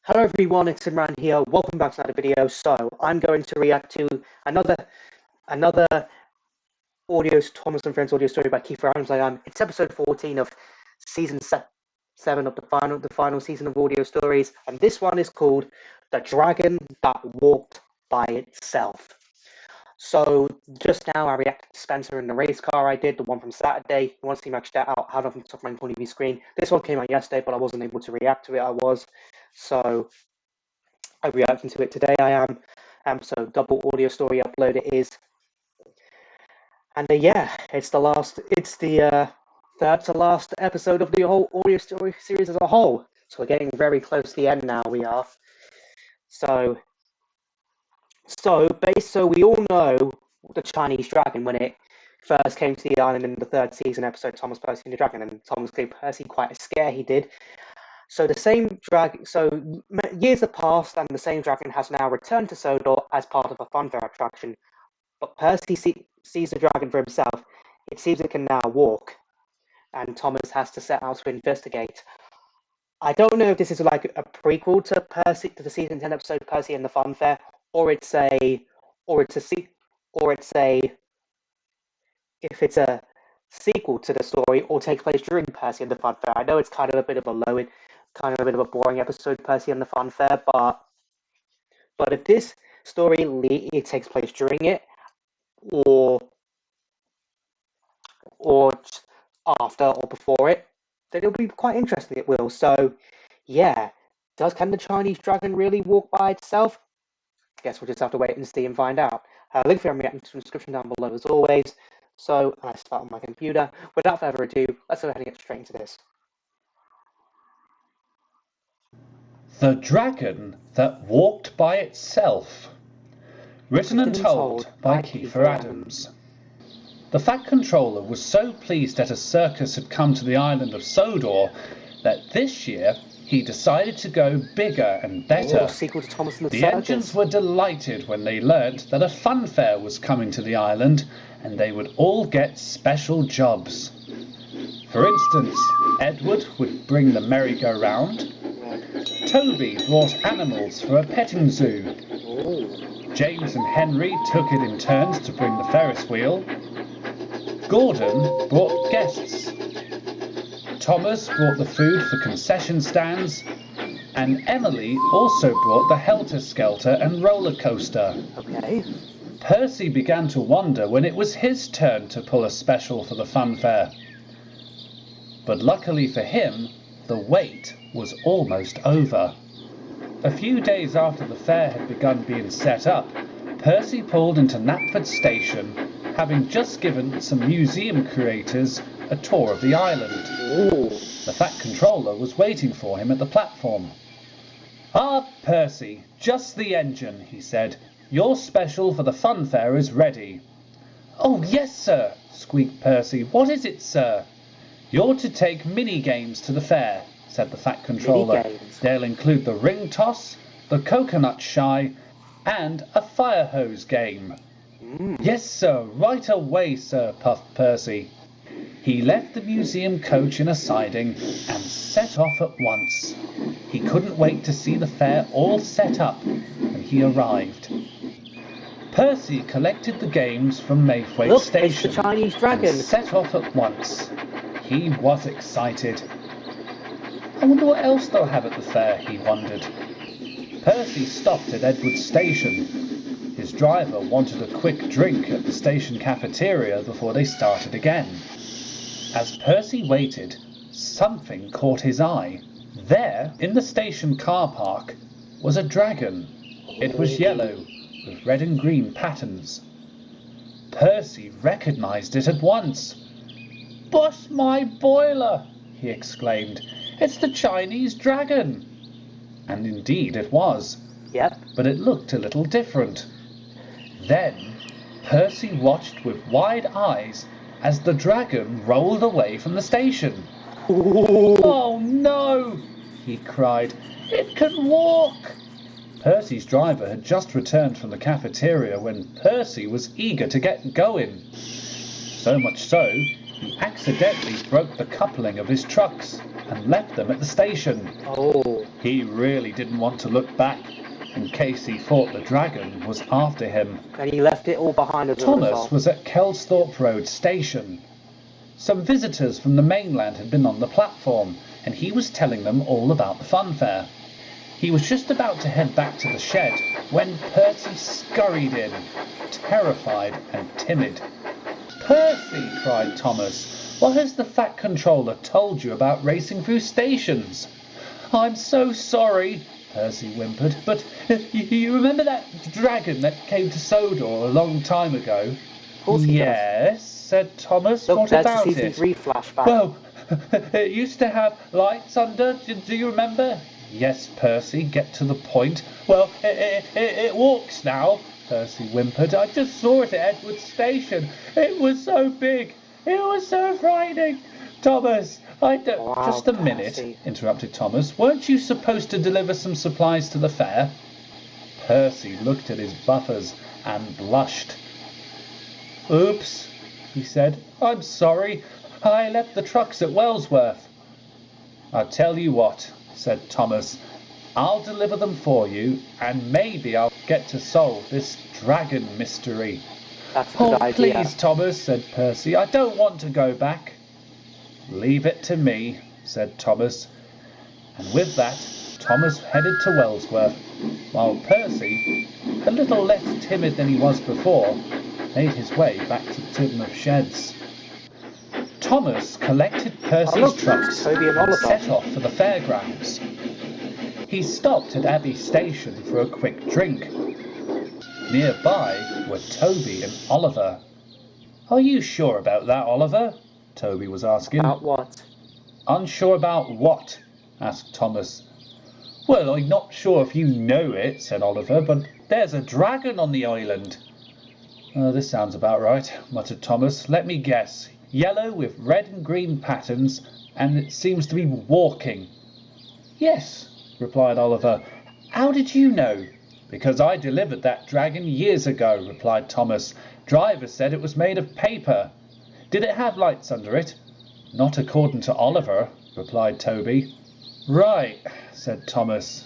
Hello everyone, it's Imran here. Welcome back to another video. So I'm going to react to another Thomas and Friends audio story by Keith Adams. It's episode 14 of season 7 of the final season of audio stories, and this one is called "The Dragon That Walked by Itself." So just now I reacted to Spencer in the race car I did, the one from Saturday. If you want to see my check out, I have it on the top of my TV screen. This one came out yesterday, but I wasn't able to react to it. So I'm reacting to it today. I am. So double audio story upload it is. And yeah, it's the third to last episode of the whole audio story series as a whole. So we're getting very close to the end now. We are. So we all know the Chinese dragon when it first came to the island in the third season episode, Thomas, Percy and the Dragon, and Thomas gave Percy quite a scare. He did. So the same dragon. So years have passed, and the same dragon has now returned to Sodor as part of a funfair attraction. But Percy sees the dragon for himself. It seems it can now walk, and Thomas has to set out to investigate. I don't know if this is like a prequel to Percy, to the season 10 episode Percy and the Funfair, or it's if it's a sequel to the story or takes place during Percy and the Funfair. I know it's kind of a bit of a boring episode, Percy and the Funfair, but if this story it takes place during it, or after or before it, then it'll be quite interesting. It will. So, yeah, can the Chinese dragon really walk by itself? I guess we'll just have to wait and see and find out. Link for reacting to the description down below as always. So, I start on my computer. Without further ado, let's go ahead and get straight into this. The Dragon That Walked by Itself. Written and told by Keith Adams. The Fat Controller was so pleased that a circus had come to the island of Sodor that this year he decided to go bigger and better. Sequel to Thomas and the Circus. Engines were delighted when they learned that a funfair was coming to the island and they would all get special jobs. For instance, Edward would bring the merry-go-round. Toby brought animals for a petting zoo. James and Henry took it in turns to bring the Ferris wheel. Gordon brought guests. Thomas brought the food for concession stands. And Emily also brought the helter-skelter and roller coaster. Okay. Percy began to wonder when it was his turn to pull a special for the funfair. But luckily for him, the wait was almost over. A few days after the fair had begun being set up, Percy pulled into Knapford Station, having just given some museum curators a tour of the island. Ooh. The Fat Controller was waiting for him at the platform. "Ah, Percy, just the engine," he said. "Your special for the funfair is ready." "Oh, yes, sir," squeaked Percy. "What is it, sir?" "You're to take mini-games to the fair," said the Fat Controller. "They'll include the ring toss, the coconut shy, and a fire hose game." "Yes, sir, right away, sir," puffed Percy. He left the museum coach in a siding and set off at once. He couldn't wait to see the fair all set up when he arrived. Percy collected the games from Maythwaite Station it's the Chinese dragon. And set off at once. He was excited. I wonder what else they'll have at the fair, he wondered. Percy stopped at Edward Station. His driver wanted a quick drink at the station cafeteria before they started again. As Percy waited, something caught his eye. There, in the station car park, was a dragon. It was yellow, with red and green patterns. Percy recognized it at once. "Bust my boiler!" he exclaimed. "It's the Chinese dragon!" And indeed it was. Yep. But it looked a little different. Then Percy watched with wide eyes as the dragon rolled away from the station. Ooh. "Oh no!" he cried. "It can walk!" Percy's driver had just returned from the cafeteria when Percy was eager to get going. So much so, he accidentally broke the coupling of his trucks and left them at the station. Oh. He really didn't want to look back, in case he thought the dragon was after him. And he left it all behind as a Thomas result. was at Kelsthorpe Road station. Some visitors from the mainland had been on the platform, and he was telling them all about the funfair. He was just about to head back to the shed when Percy scurried in, terrified and timid. "Percy," cried Thomas, "what has the Fat Controller told you about racing through stations?" "I'm so sorry," Percy whimpered, "but you remember that dragon that came to Sodor a long time ago?" Of course he does. "Yes," said Thomas. Look, "What there's about the season it?" 3 flashback. "Well, it used to have lights under. Do you remember?" "Yes, Percy, get to the point." "Well, it walks now," Percy whimpered. "I just saw it at Edward Station. It was so big. It was so frightening. Thomas, I don't..." Wow, "Just a minute," Percy. interrupted Thomas. "Weren't you supposed to deliver some supplies to the fair?" Percy looked at his buffers and blushed. "Oops," he said. "I'm sorry. I left the trucks at Wellsworth." "I'll tell you what," said Thomas. "I'll deliver them for you, and maybe I'll get to solve this dragon mystery." That's a good "Oh, idea. please, Thomas," said Percy. "I don't want to go back." "Leave it to me," said Thomas. And with that, Thomas headed to Wellsworth, while Percy, a little less timid than he was before, made his way back to Tidmouth Sheds. Thomas collected Percy's look, trucks Toby and and Oliver. set off for the fairgrounds. He stopped at Abbey Station for a quick drink. Nearby were Toby and Oliver. "Are you sure about that, Oliver?" Toby was asking. About what? "Unsure about what?" asked Thomas. "Well, I'm not sure if you know it," said Oliver, "but there's a dragon on the island." "This sounds about right," muttered Thomas. "Let me guess. Yellow with red and green patterns, and it seems to be walking." "Yes," replied Oliver. "How did you know?" "Because I delivered that dragon years ago," replied Thomas. "Driver said it was made of paper." "Did it have lights under it?" "Not according to Oliver," replied Toby. "Right," said Thomas.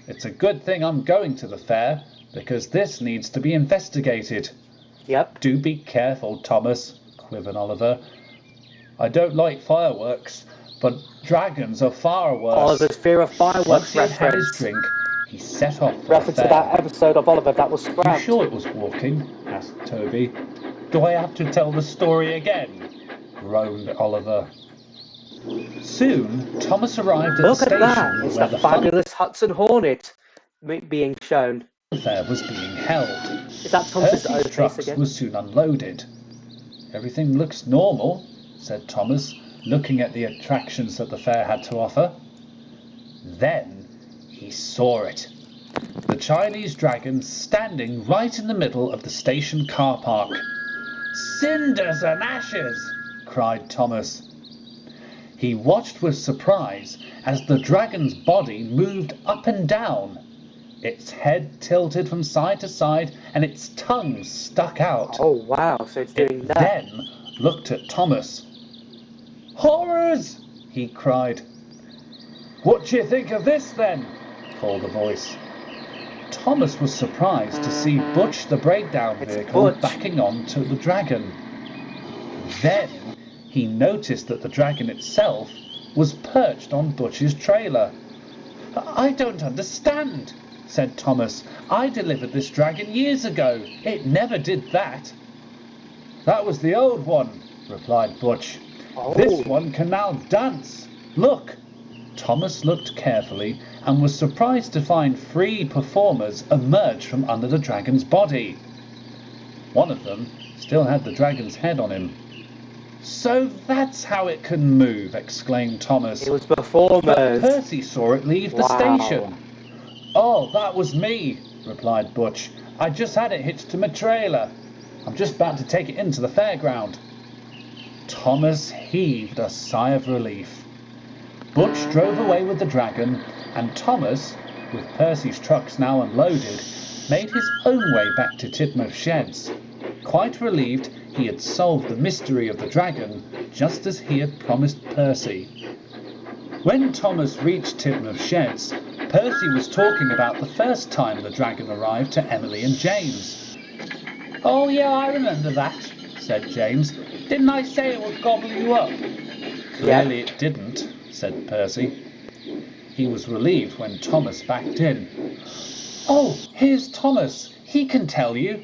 "It's a good thing I'm going to the fair, because this needs to be investigated." Yep. "Do be careful, Thomas," quivered Oliver. "I don't like fireworks, but dragons are far worse." Oliver's fear of Once fireworks he had had his reference. drink, he set off for Reference the to fair. that episode of Oliver that was "You scrapped. sure it was walking?" asked Toby. "Do I have to tell the story again?" groaned Oliver. Soon Thomas arrived at Look the at station that. It's where the the fun fabulous Hudson Hornet being shown. fair was being held. Is that Thomas's Percy's O face trucks again? were soon unloaded. "Everything looks normal," said Thomas, looking at the attractions that the fair had to offer. Then he saw it. The Chinese dragon standing right in the middle of the station car park. "Cinders and ashes!" cried Thomas. He watched with surprise as the dragon's body moved up and down. Its head tilted from side to side and its tongue stuck out. Oh wow, so it's doing It that. then looked at Thomas. "Horrors!" he cried. "What do you think of this then?" called a voice. Thomas was surprised to see Butch the breakdown It's vehicle Butch. backing onto the dragon. Then he noticed that the dragon itself was perched on Butch's trailer. "I don't understand," said Thomas. "I delivered this dragon years ago. It never did that." "That was the old one," replied Butch. Oh. "This one can now dance. Look." Thomas looked carefully and was surprised to find 3 performers emerge from under the dragon's body. One of them still had the dragon's head on him. "So that's how it can move," exclaimed Thomas. It was "But performers. Percy saw it leave the Wow. station." "Oh, that was me," replied Butch. "I just had it hitched to my trailer. I'm just about to take it into the fairground." Thomas heaved a sigh of relief. Butch drove away with the dragon, and Thomas, with Percy's trucks now unloaded, made his own way back to Tidmouth Sheds, quite relieved he had solved the mystery of the dragon just as he had promised Percy. When Thomas reached Tidmouth Sheds, Percy was talking about the first time the dragon arrived to Emily and James. "Oh yeah, I remember that," said James. "Didn't I say it would gobble you up?" "Clearly it didn't," said Percy. He was relieved when Thomas backed in. "Oh, here's Thomas. He can tell you."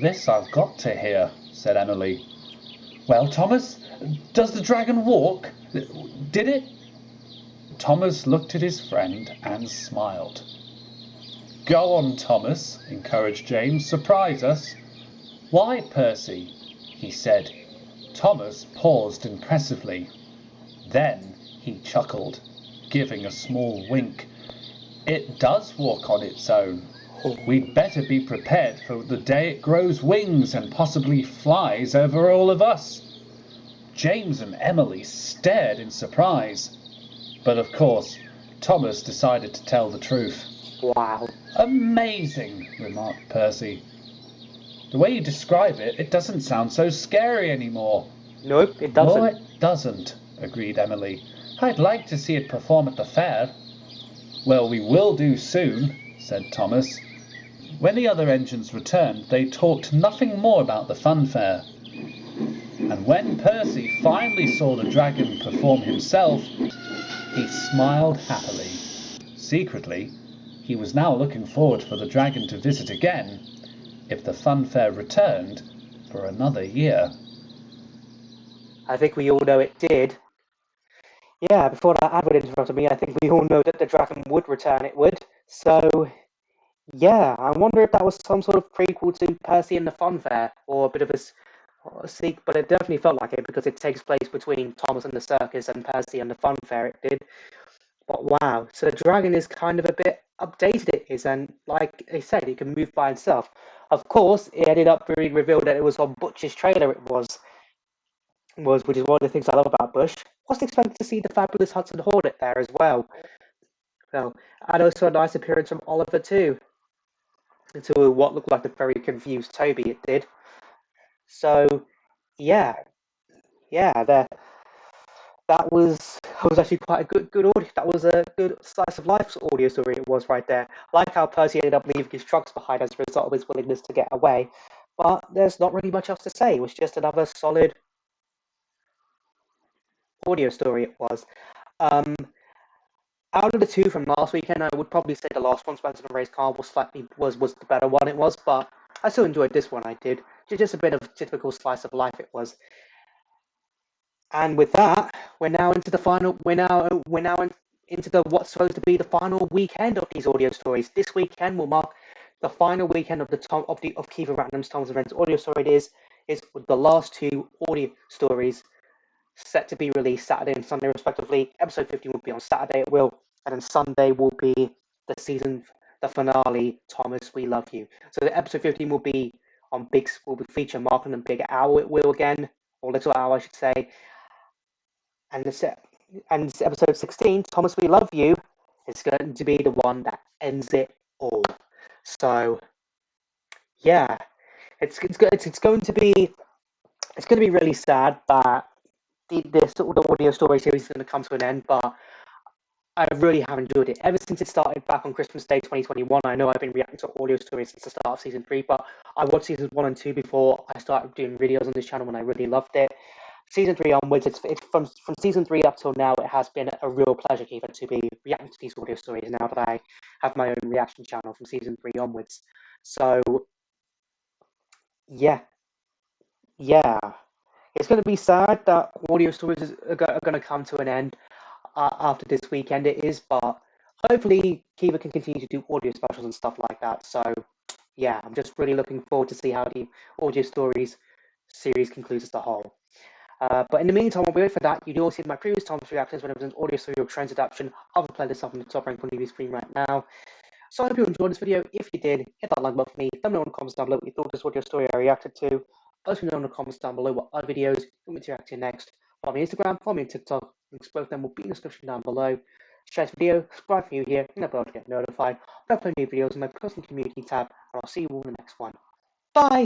"This I've got to hear," said Emily. "Well, Thomas, does the dragon walk? Did it?" Thomas looked at his friend and smiled. "Go on, Thomas," encouraged James. "Surprise us." "Why, Percy?" he said. Thomas paused impressively. Then he chuckled, giving a small wink. "It does walk on its own. We'd better be prepared for the day it grows wings and possibly flies over all of us." James and Emily stared in surprise. But of course, Thomas decided to tell the truth. Wow. "Amazing," remarked Percy. "The way you describe it, it doesn't sound so scary anymore." Nope, it "No, doesn't. it doesn't," agreed Emily. "I'd like to see it perform at the fair." "Well, we will do soon," said Thomas. When the other engines returned, they talked nothing more about the fun fair. And when Percy finally saw the dragon perform himself, he smiled happily. Secretly, he was now looking forward for the dragon to visit again, if the fun fair returned, for another year. I think we all know it did. Yeah, before that advert interrupted me, I think we all know that the dragon would return, it would. So, yeah, I wonder if that was some sort of prequel to Percy and the Fun Fair, or a bit of a sequel, but it definitely felt like it because it takes place between Thomas and the Circus and Percy and the Fun Fair, it did. But wow, so the dragon is kind of a bit updated, it is, and like I said, it can move by itself. Of course, it ended up being revealed that it was on Butch's trailer, which is one of the things I love about Bush. Wasn't expecting to see the fabulous Hudson Hornet there as well. Well, and also a nice appearance from Oliver too, into what looked like a very confused Toby. It did. So, yeah, yeah, that was actually quite a good audio. That was a good slice of life audio story. It was right there. Like how Percy ended up leaving his trucks behind as a result of his willingness to get away. But there's not really much else to say. It was just another solid audio story. It was. Um, Out of the two from last weekend, I would probably say the last one, Spencer and Ray's Car, was the better one. It was, but I still enjoyed this one. I did. Just a bit of typical slice of life. It was. And with that, we're now into the final. Into the what's supposed to be the final weekend of these audio stories. This weekend will mark the final weekend of of Keith Ratnam's Thomas and Friends audio story. It is with the last two audio stories set to be released Saturday and Sunday respectively. Episode 15 will be on Saturday. It will, and then Sunday will be the finale. Thomas, we love you. So the episode 15 will be feature Mark and Big Owl. It will again, or Little Owl, I should say. And episode 16, Thomas, we love you, is going to be the one that ends it all. So, yeah, it's going to be really sad that the audio story series is going to come to an end. But I really have enjoyed it ever since it started back on Christmas Day 2021. I know I've been reacting to audio stories since the start of season 3, but I watched seasons 1 and 2 before I started doing videos on this channel, and I really loved it. Season 3 onwards, it's from season 3 up till now, it has been a real pleasure, Kiefer, to be reacting to these audio stories now that I have my own reaction channel from season 3 onwards. So, yeah, it's going to be sad that audio stories are going to come to an end after this weekend. It is, but hopefully Kiva can continue to do audio specials and stuff like that. So, yeah, I'm just really looking forward to see how the audio stories series concludes as a whole. But in the meantime, while we wait for that, you do also see my previous Thomas reactions when it was an audio story or trends adaptation of a playlist up on the top right corner of your screen right now. So I hope you enjoyed this video. If you did, hit that like button for me. Let me know in the comments down below what you thought of this audio story I reacted to. Let me know in the comments down below what other videos you want me to react to next. Follow me on Instagram, follow me on TikTok. Links both of them will be in the description down below. Share this video, subscribe if you're new here, and the bell to get notified when I upload new videos in my personal community tab. And I'll see you all in the next one. Bye!